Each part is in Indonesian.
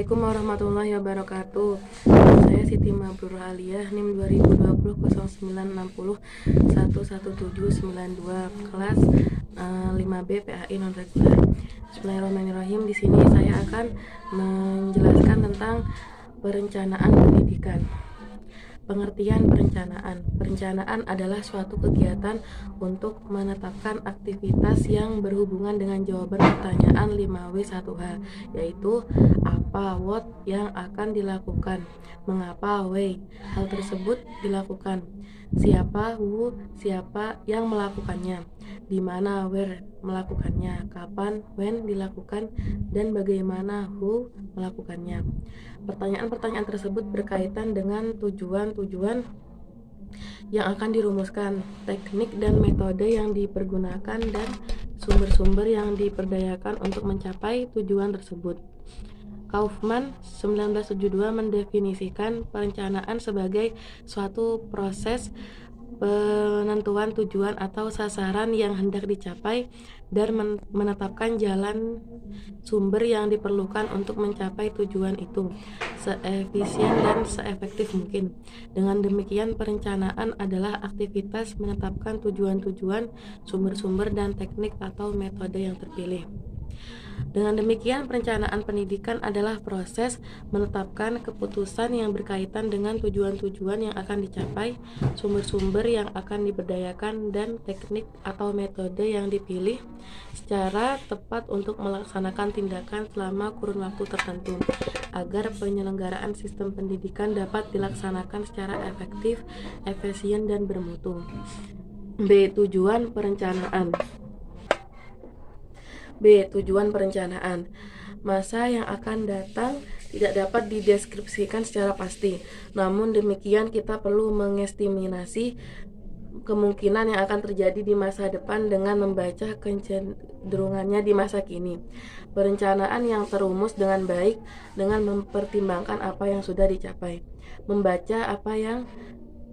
Assalamualaikum warahmatullahi wabarakatuh. Saya Siti Mabrur Aliyah, NIM 2020 0960 11792, kelas 5B PAI non reguler. Bismillahirrahmanirrahim. Di sini saya akan menjelaskan tentang perencanaan pendidikan. Pengertian perencanaan. Perencanaan adalah suatu kegiatan untuk menetapkan aktivitas yang berhubungan dengan jawaban pertanyaan 5W1H, yaitu apa, what yang akan dilakukan, mengapa, why hal tersebut dilakukan, siapa, who siapa yang melakukannya, di mana, where melakukannya, kapan, when dilakukan, dan bagaimana, who melakukannya. Pertanyaan-pertanyaan tersebut berkaitan dengan tujuan-tujuan yang akan dirumuskan, teknik dan metode yang dipergunakan, dan sumber-sumber yang diperdayakan untuk mencapai tujuan tersebut. Kaufman 1972 mendefinisikan perencanaan sebagai suatu proses penentuan tujuan atau sasaran yang hendak dicapai dan menetapkan jalan sumber yang diperlukan untuk mencapai tujuan itu seefisien dan seefektif mungkin. Dengan demikian, perencanaan adalah aktivitas menetapkan tujuan-tujuan, sumber-sumber, dan teknik atau metode yang terpilih. Dengan demikian, perencanaan pendidikan adalah proses menetapkan keputusan yang berkaitan dengan tujuan-tujuan yang akan dicapai, sumber-sumber yang akan diberdayakan, dan teknik atau metode yang dipilih secara tepat untuk melaksanakan tindakan selama kurun waktu tertentu, agar penyelenggaraan sistem pendidikan dapat dilaksanakan secara efektif, efisien, dan bermutu. B. Tujuan perencanaan. B. Tujuan perencanaan. Masa yang akan datang tidak dapat dideskripsikan secara pasti. Namun demikian, kita perlu mengestimasi kemungkinan yang akan terjadi di masa depan dengan membaca kecenderungannya di masa kini. Perencanaan yang terumus dengan baik dengan mempertimbangkan apa yang sudah dicapai, membaca apa yang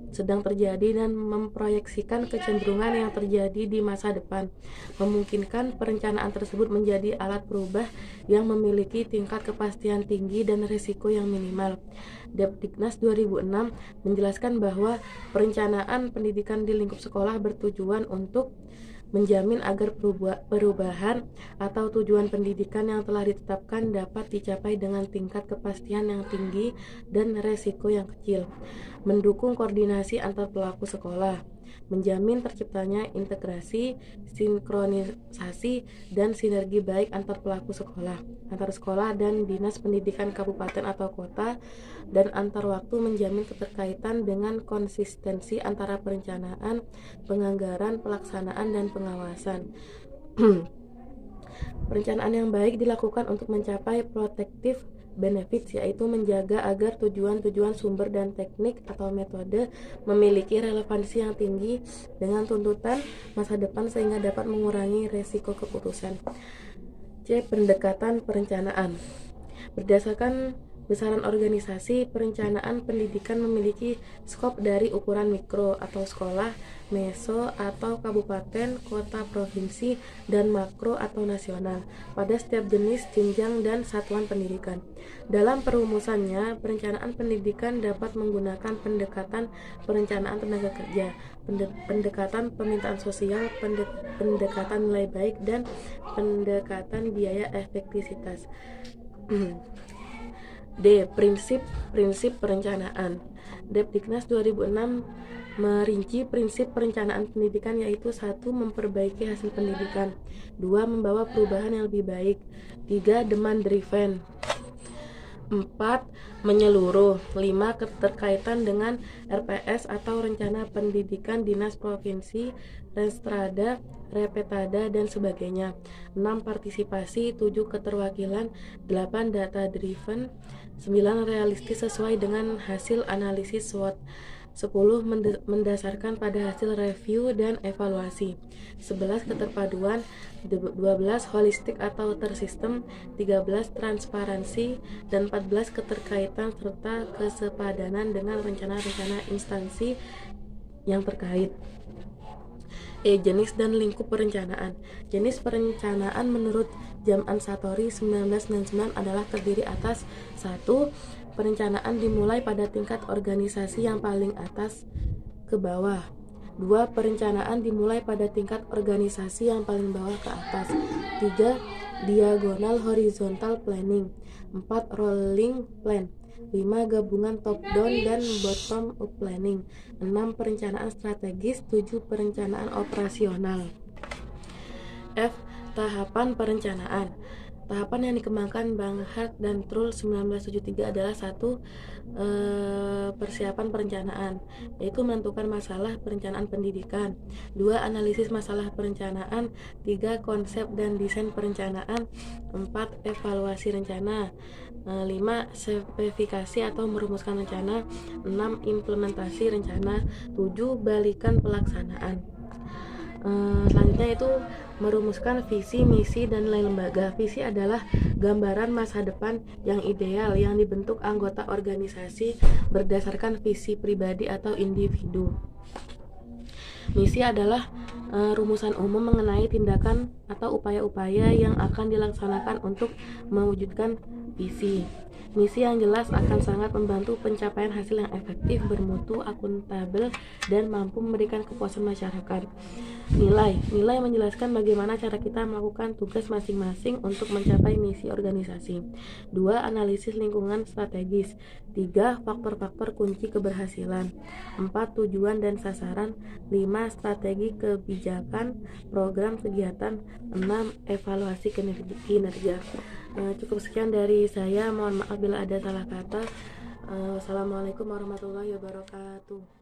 sedang terjadi, dan memproyeksikan kecenderungan yang terjadi di masa depan, memungkinkan perencanaan tersebut menjadi alat perubah yang memiliki tingkat kepastian tinggi dan risiko yang minimal. Depdiknas 2006 menjelaskan bahwa perencanaan pendidikan di lingkup sekolah bertujuan untuk menjamin agar perubahan atau tujuan pendidikan yang telah ditetapkan dapat dicapai dengan tingkat kepastian yang tinggi dan resiko yang kecil, mendukung koordinasi antar pelaku sekolah, menjamin terciptanya integrasi, sinkronisasi, dan sinergi baik antar pelaku sekolah, antar sekolah dan dinas pendidikan kabupaten atau kota, dan antar waktu, menjamin keterkaitan dengan konsistensi antara perencanaan, penganggaran, pelaksanaan, dan pengawasan. Perencanaan yang baik dilakukan untuk mencapai protective benefits, yaitu menjaga agar tujuan-tujuan, sumber, dan teknik atau metode memiliki relevansi yang tinggi dengan tuntutan masa depan sehingga dapat mengurangi resiko keputusan. C. Pendekatan perencanaan. Berdasarkan besaran organisasi, perencanaan pendidikan memiliki skop dari ukuran mikro atau sekolah, meso atau kabupaten, kota, provinsi, dan makro atau nasional pada setiap jenis, jenjang, dan satuan pendidikan. Dalam perumusannya, perencanaan pendidikan dapat menggunakan pendekatan perencanaan tenaga kerja, pendekatan permintaan sosial, pendekatan nilai baik, dan pendekatan biaya efektivitas. D. Prinsip perencanaan. Depdiknas 2006 merinci prinsip perencanaan pendidikan, yaitu 1. Memperbaiki hasil pendidikan, 2. Membawa perubahan yang lebih baik, 3. Demand driven, 4. Menyeluruh, 5. Keterkaitan dengan RPS atau Rencana Pendidikan Dinas Provinsi, Restrada, Repetada, dan sebagainya, 6. Partisipasi, 7. Keterwakilan, 8. Data driven, 9. Realistis sesuai dengan hasil analisis SWOT, 10. Mendasarkan pada hasil review dan evaluasi, 11. Keterpaduan, 12. Holistik atau tersistem, 13. Transparansi, dan 14. Keterkaitan serta kesepadanan dengan rencana-rencana instansi yang terkait. Jenis dan lingkup perencanaan. Jenis perencanaan menurut Jam'an Satori 1999 adalah terdiri atas 1. Perencanaan dimulai pada tingkat organisasi yang paling atas ke bawah. 2. Perencanaan dimulai pada tingkat organisasi yang paling bawah ke atas. 3. Diagonal horizontal planning. 4. Rolling plan. 5. Gabungan top down dan bottom up planning. 6. Perencanaan strategis. 7. Perencanaan operasional. F. Tahapan perencanaan. Tahapan yang dikembangkan Bang Hart dan Trull 1973 adalah 1. Persiapan perencanaan, yaitu menentukan masalah perencanaan pendidikan. 2. Analisis masalah perencanaan. 3. Konsep dan desain perencanaan. 4. Evaluasi rencana. 5. Spesifikasi atau merumuskan rencana. 6. Implementasi rencana. 7. Balikan pelaksanaan. Selanjutnya itu merumuskan visi, misi, dan nilai lembaga. Visi adalah gambaran masa depan yang ideal yang dibentuk anggota organisasi berdasarkan visi pribadi atau individu. Misi adalah rumusan umum mengenai tindakan atau upaya-upaya yang akan dilaksanakan untuk mewujudkan visi. Misi yang jelas akan sangat membantu pencapaian hasil yang efektif, bermutu, akuntabel, dan mampu memberikan kepuasan masyarakat. Nilai menjelaskan bagaimana cara kita melakukan tugas masing-masing untuk mencapai misi organisasi. 2. Analisis lingkungan strategis. 3. Faktor-faktor kunci keberhasilan. 4. Tujuan dan sasaran. 5. Strategi kebijakan, program kegiatan. 6. Evaluasi kinerja. Cukup sekian dari saya, mohon maaf bila ada salah kata. Wassalamualaikum warahmatullahi wabarakatuh.